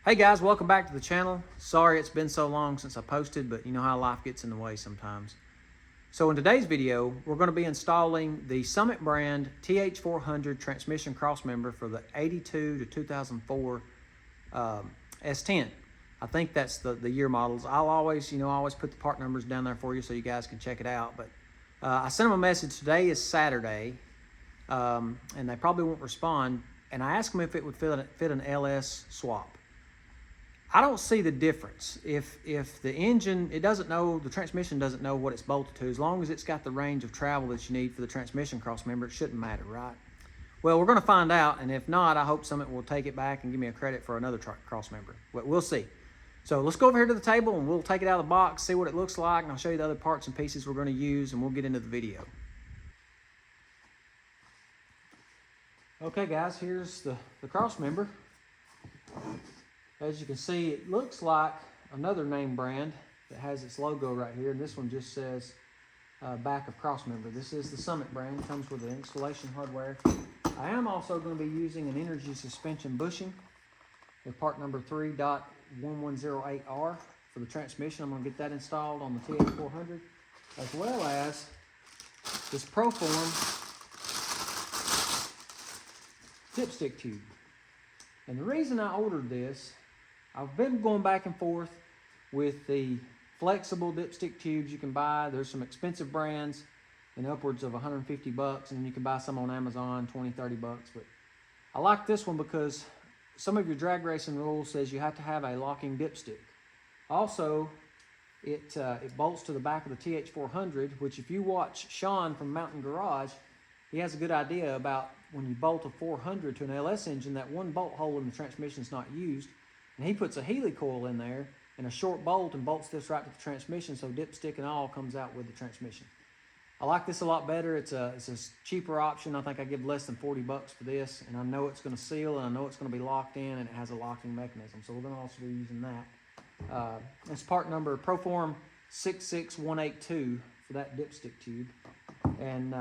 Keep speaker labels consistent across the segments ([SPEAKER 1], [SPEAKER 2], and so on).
[SPEAKER 1] Hey guys, welcome back to the channel. Sorry it's been so long since I posted, but you know how life gets in the way sometimes. So in today's video, we're going to be installing the Summit brand TH400 Transmission Crossmember for the 82 to 2004 S10. I think that's the year models. I'll always, always put the part numbers down there for you so you guys can check it out. But I sent them a message. Today is Saturday, and they probably won't respond. And I asked them if it would fit an LS swap. I don't see the difference. If the engine, the transmission doesn't know what it's bolted to, as long as it's got the range of travel that you need for the transmission crossmember, it shouldn't matter, right? Well, we're gonna find out, and if not, I hope Summit will take it back and give me a credit for another crossmember. We'll see. So let's go over here to the table and we'll take it out of the box, see what it looks like, and I'll show you the other parts and pieces we're gonna use, and we'll get into the video. Okay guys, here's the crossmember. As you can see, it looks like another name brand that has its logo right here. And this one just says back of Crossmember. This is the Summit brand. It comes with the installation hardware. I am also going to be using an energy suspension bushing with part number 3.1108R for the transmission. I'm going to get that installed on the TH400, as well as this Proform dipstick tube. And the reason I ordered this, I've been going back and forth with the flexible dipstick tubes you can buy. There's some expensive brands and upwards of 150 bucks, and you can buy some on Amazon, 20, 30 bucks. But I like this one because some of your drag racing rules says you have to have a locking dipstick. Also, it bolts to the back of the TH400, which if you watch Sean from Mountain Garage, he has a good idea about when you bolt a 400 to an LS engine, that one bolt hole in the transmission is not used. And he puts a Healy coil in there and a short bolt and bolts this right to the transmission, so dipstick and all comes out with the transmission. I like this a lot better. It's a cheaper option. I think I give less than 40 bucks for this, and I know it's going to seal, and I know it's going to be locked in, and it has a locking mechanism. So we're going to also be using that. It's part number Proform 66182 for that dipstick tube. And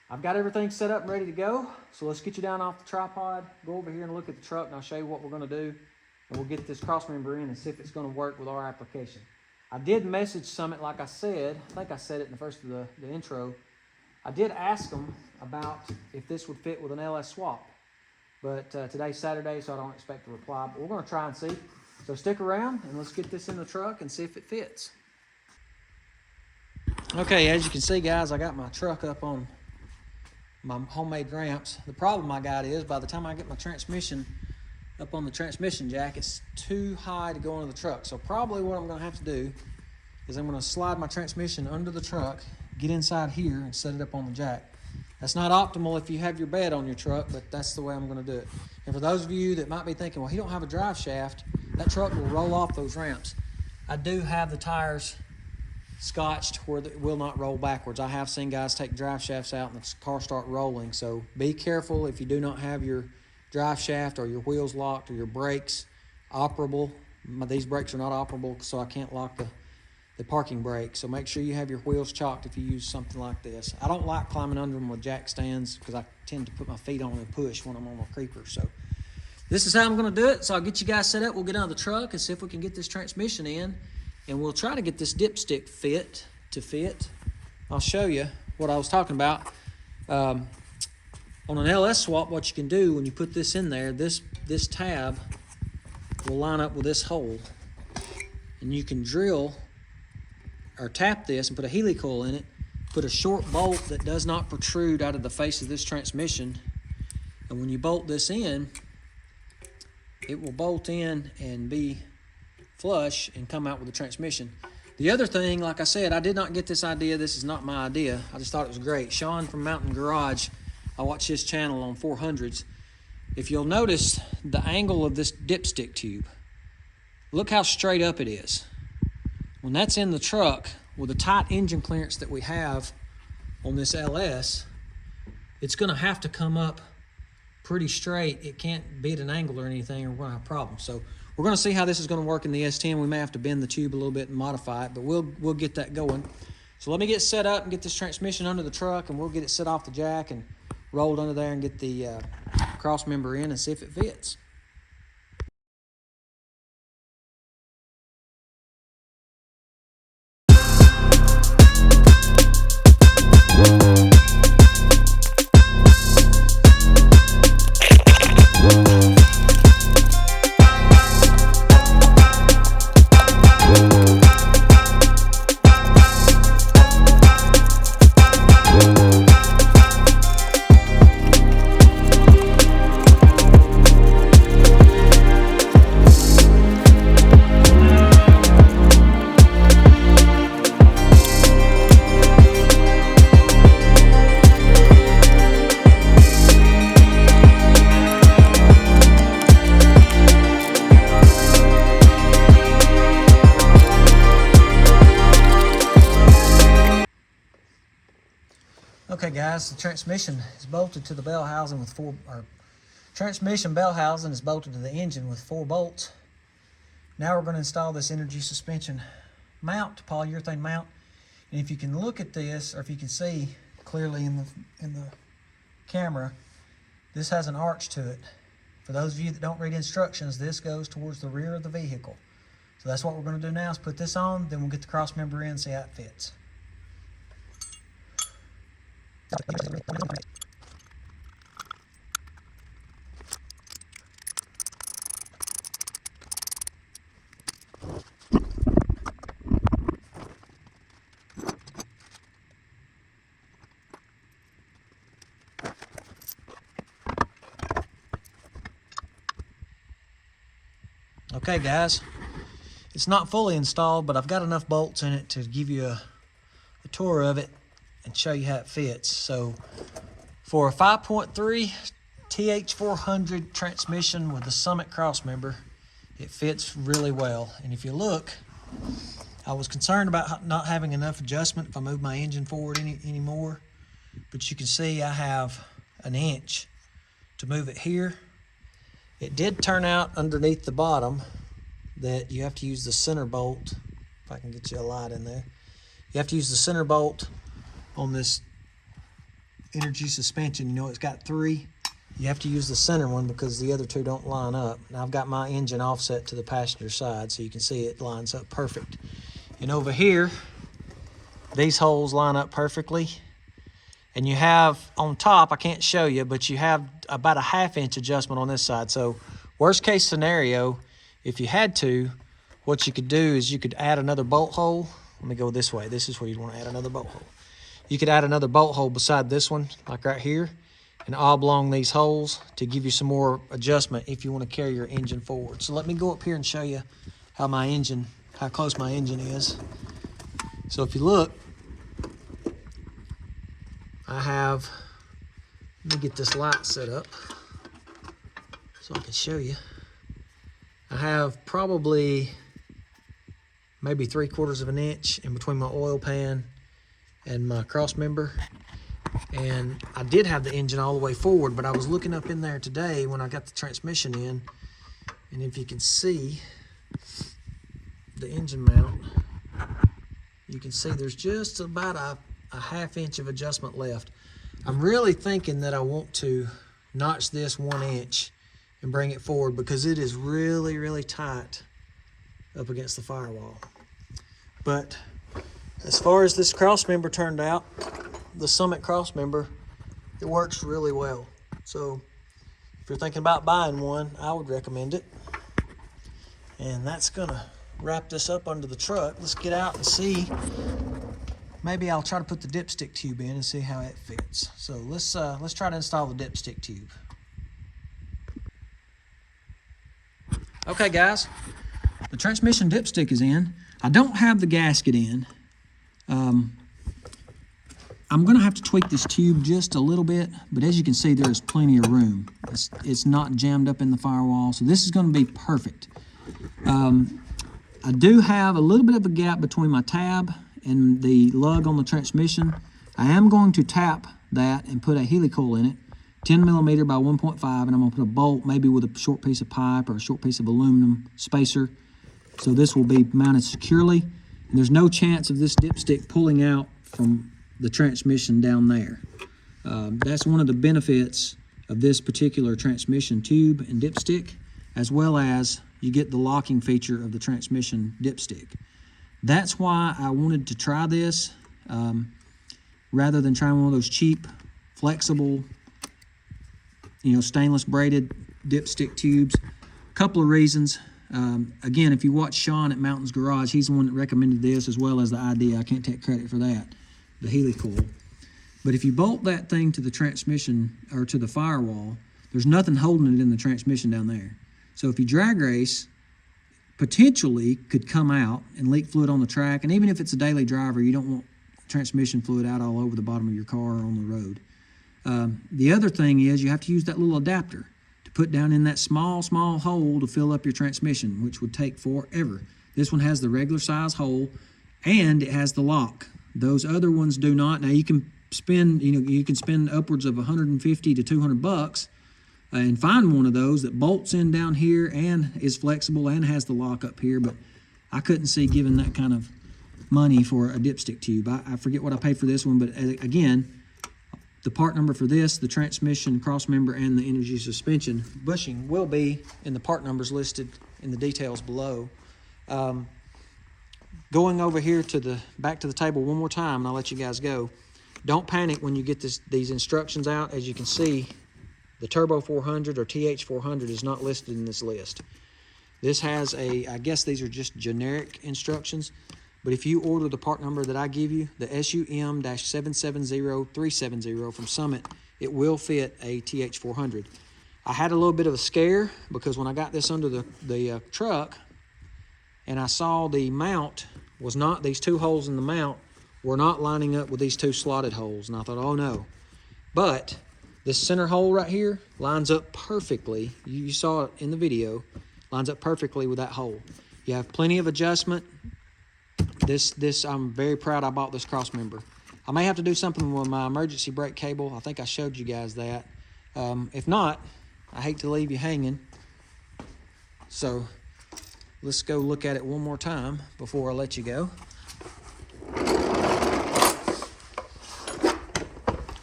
[SPEAKER 1] I've got everything set up and ready to go. So let's get you down off the tripod, go over here and look at the truck, and I'll show you what we're gonna do. And we'll get this crossmember in and see if it's gonna work with our application. I did message Summit, like I said, I think I said it in the first of the intro. I did ask them about if this would fit with an LS swap. But today's Saturday, so I don't expect a reply, but we're gonna try and see. So stick around and let's get this in the truck and see if it fits. Okay, as you can see guys, I got my truck up on my homemade ramps. The problem I got is by the time I get my transmission up on the transmission jack, it's too high to go into the truck. So probably what I'm gonna have to do is I'm gonna slide my transmission under the truck, get inside here and set it up on the jack. That's not optimal if you have your bed on your truck, but that's the way I'm gonna do it. And for those of you that might be thinking, well, he don't have a drive shaft, that truck will roll off those ramps. I do have the tires scotched where it will not roll backwards. I have seen guys take drive shafts out and the car start rolling, so be careful if you do not have your drive shaft or your wheels locked or your brakes operable. These brakes are not operable, so I can't lock the parking brake, so make sure you have your wheels chocked if you use something like this. I don't like climbing under them with jack stands because I tend to put my feet on and push when I'm on a creeper. So this is how I'm going to do it. So I'll get you guys set up. We'll get out of the truck and see if we can get this transmission in. And we'll try to get this dipstick fit. I'll show you what I was talking about. On an LS swap, what you can do when you put this in there, this tab will line up with this hole. And you can drill or tap this and put a Healy coil in it, put a short bolt that does not protrude out of the face of this transmission. And when you bolt this in, it will bolt in and be flush and come out with the transmission. The other thing, like I said, I did not get this idea. This is not my idea. I just thought it was great. Sean from Mountain Garage, I watch his channel on 400s. If you'll notice the angle of this dipstick tube, look how straight up it is. When that's in the truck with the tight engine clearance that we have on this LS, it's gonna have to come up pretty straight. It can't be at an angle or anything, or we're gonna have problems. So we're gonna see how this is gonna work in the S10. We may have to bend the tube a little bit and modify it, but we'll get that going. So let me get set up and get this transmission under the truck, and we'll get it set off the jack and rolled under there and get the crossmember in and see if it fits. guys, the transmission is bolted to the bell housing with transmission bell housing is bolted to the engine with 4 bolts. Now we're going to install this energy suspension mount, polyurethane mount. And if you can look at this, or if you can see clearly in the camera, this has an arch to it. For those of you that don't read instructions, this goes towards the rear of the vehicle. So that's what we're going to do now, is put this on, then we'll get the cross member in and see how it fits. Okay guys, it's not fully installed, but I've got enough bolts in it to give you a tour of it and show you how it fits. So for a 5.3 TH400 transmission with the Summit Crossmember, it fits really well. And if you look, I was concerned about not having enough adjustment if I move my engine forward anymore, but you can see I have an inch to move it here. It did turn out underneath the bottom that you have to use the center bolt. If I can get you a light in there. You have to use the center bolt on this energy suspension. You know, it's got 3. You have to use the center one because the other 2 don't line up. Now I've got my engine offset to the passenger side, so you can see it lines up perfect. And over here, these holes line up perfectly. And you have on top, I can't show you, but you have about a 1/2 inch adjustment on this side. So worst case scenario, if you had to, what you could do is you could add another bolt hole. Let me go this way. This is where you'd want to add another bolt hole. You could add another bolt hole beside this one, like right here, and oblong these holes to give you some more adjustment if you want to carry your engine forward. So let me go up here and show you how close my engine is. So if you look, let me get this light set up so I can show you. I have probably maybe 3/4 of an inch in between my oil pan and my cross member. And I did have the engine all the way forward, but I was looking up in there today when I got the transmission in, and if you can see the engine mount, you can see there's just about a 1/2 inch of adjustment left. I'm really thinking that I want to notch this 1 inch and bring it forward because it is really, really tight up against the firewall. But as far as this cross member turned out, the Summit cross member, it works really well. So if you're thinking about buying one, I would recommend it. And that's gonna wrap this up under the truck. Let's get out and see. Maybe I'll try to put the dipstick tube in and see how it fits. So let's try to install the dipstick tube. Okay guys, the transmission dipstick is in. I don't have the gasket in. I'm gonna have to tweak this tube just a little bit, but as you can see, there's plenty of room. It's not jammed up in the firewall, so this is gonna be perfect. I do have a little bit of a gap between my tab and the lug on the transmission. I am going to tap that and put a helicoil in it, 10mm by 1.5, and I'm gonna put a bolt, maybe with a short piece of pipe or a short piece of aluminum spacer. So this will be mounted securely, and there's no chance of this dipstick pulling out from the transmission down there. That's one of the benefits of this particular transmission tube and dipstick, as well as you get the locking feature of the transmission dipstick. That's why I wanted to try this rather than trying one of those cheap, flexible, stainless braided dipstick tubes. A couple of reasons. Again, if you watch Sean at Mountains Garage, he's the one that recommended this as well as the idea. I can't take credit for that, the helicoil. But if you bolt that thing to the transmission or to the firewall, there's nothing holding it in the transmission down there. So if you drag race, potentially could come out and leak fluid on the track. And even if it's a daily driver, you don't want transmission fluid out all over the bottom of your car or on the road. The other thing is you have to use that little adapter to put down in that small hole to fill up your transmission, which would take forever. This one has the regular size hole and it has the lock. Those other ones do not. Now you can spend, you can spend upwards of 150 to 200 bucks and find one of those that bolts in down here and is flexible and has the lock up here. But I couldn't see giving that kind of money for a dipstick tube. I forget what I paid for this one, but again, the part number for this, the transmission, crossmember, and the energy suspension bushing will be in the part numbers listed in the details below. Going over here back to the table one more time, and I'll let you guys go. Don't panic when you get these instructions out. As you can see, the Turbo 400 or TH400 is not listed in this list. This has I guess these are just generic instructions, but if you order the part number that I give you, the SUM-770370 from Summit, it will fit a TH400. I had a little bit of a scare because when I got this under the truck and I saw the mount was not, these two holes in the mount were not lining up with these two slotted holes, and I thought, oh no. But this center hole right here lines up perfectly. You saw it in the video, lines up perfectly with that hole. You have plenty of adjustment. This I'm very proud I bought this crossmember. I may have to do something with my emergency brake cable. I think I showed you guys that. If not, I hate to leave you hanging. So let's go look at it one more time before I let you go.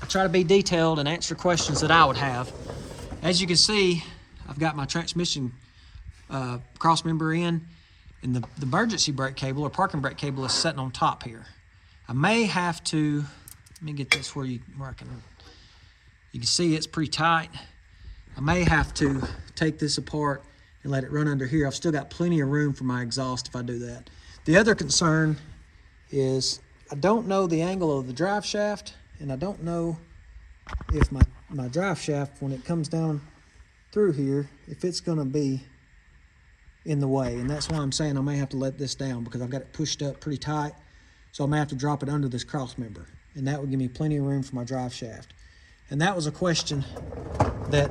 [SPEAKER 1] I try to be detailed and answer questions that I would have. As you can see, I've got my transmission crossmember in, and the emergency brake cable or parking brake cable is sitting on top here. I may have to, let me get this where you can see it's pretty tight. I may have to take this apart and let it run under here. I've still got plenty of room for my exhaust if I do that. The other concern is I don't know the angle of the drive shaft, and I don't know if my drive shaft, when it comes down through here, if it's gonna be in the way. And that's why I'm saying I may have to let this down, because I've got it pushed up pretty tight. So I may have to drop it under this crossmember, and that would give me plenty of room for my drive shaft. And that was a question that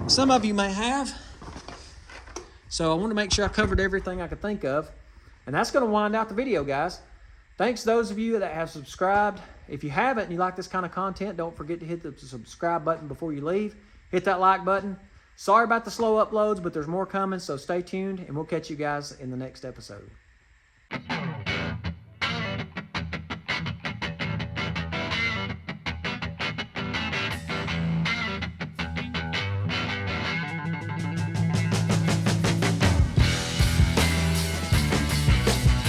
[SPEAKER 1] some of you may have. So I want to make sure I covered everything I could think of. And that's going to wind out the video, guys. Thanks to those of you that have subscribed. If you haven't and you like this kind of content, don't forget to hit the subscribe button before you leave. Hit that like button. Sorry about the slow uploads, but there's more coming, so stay tuned, and we'll catch you guys in the next episode.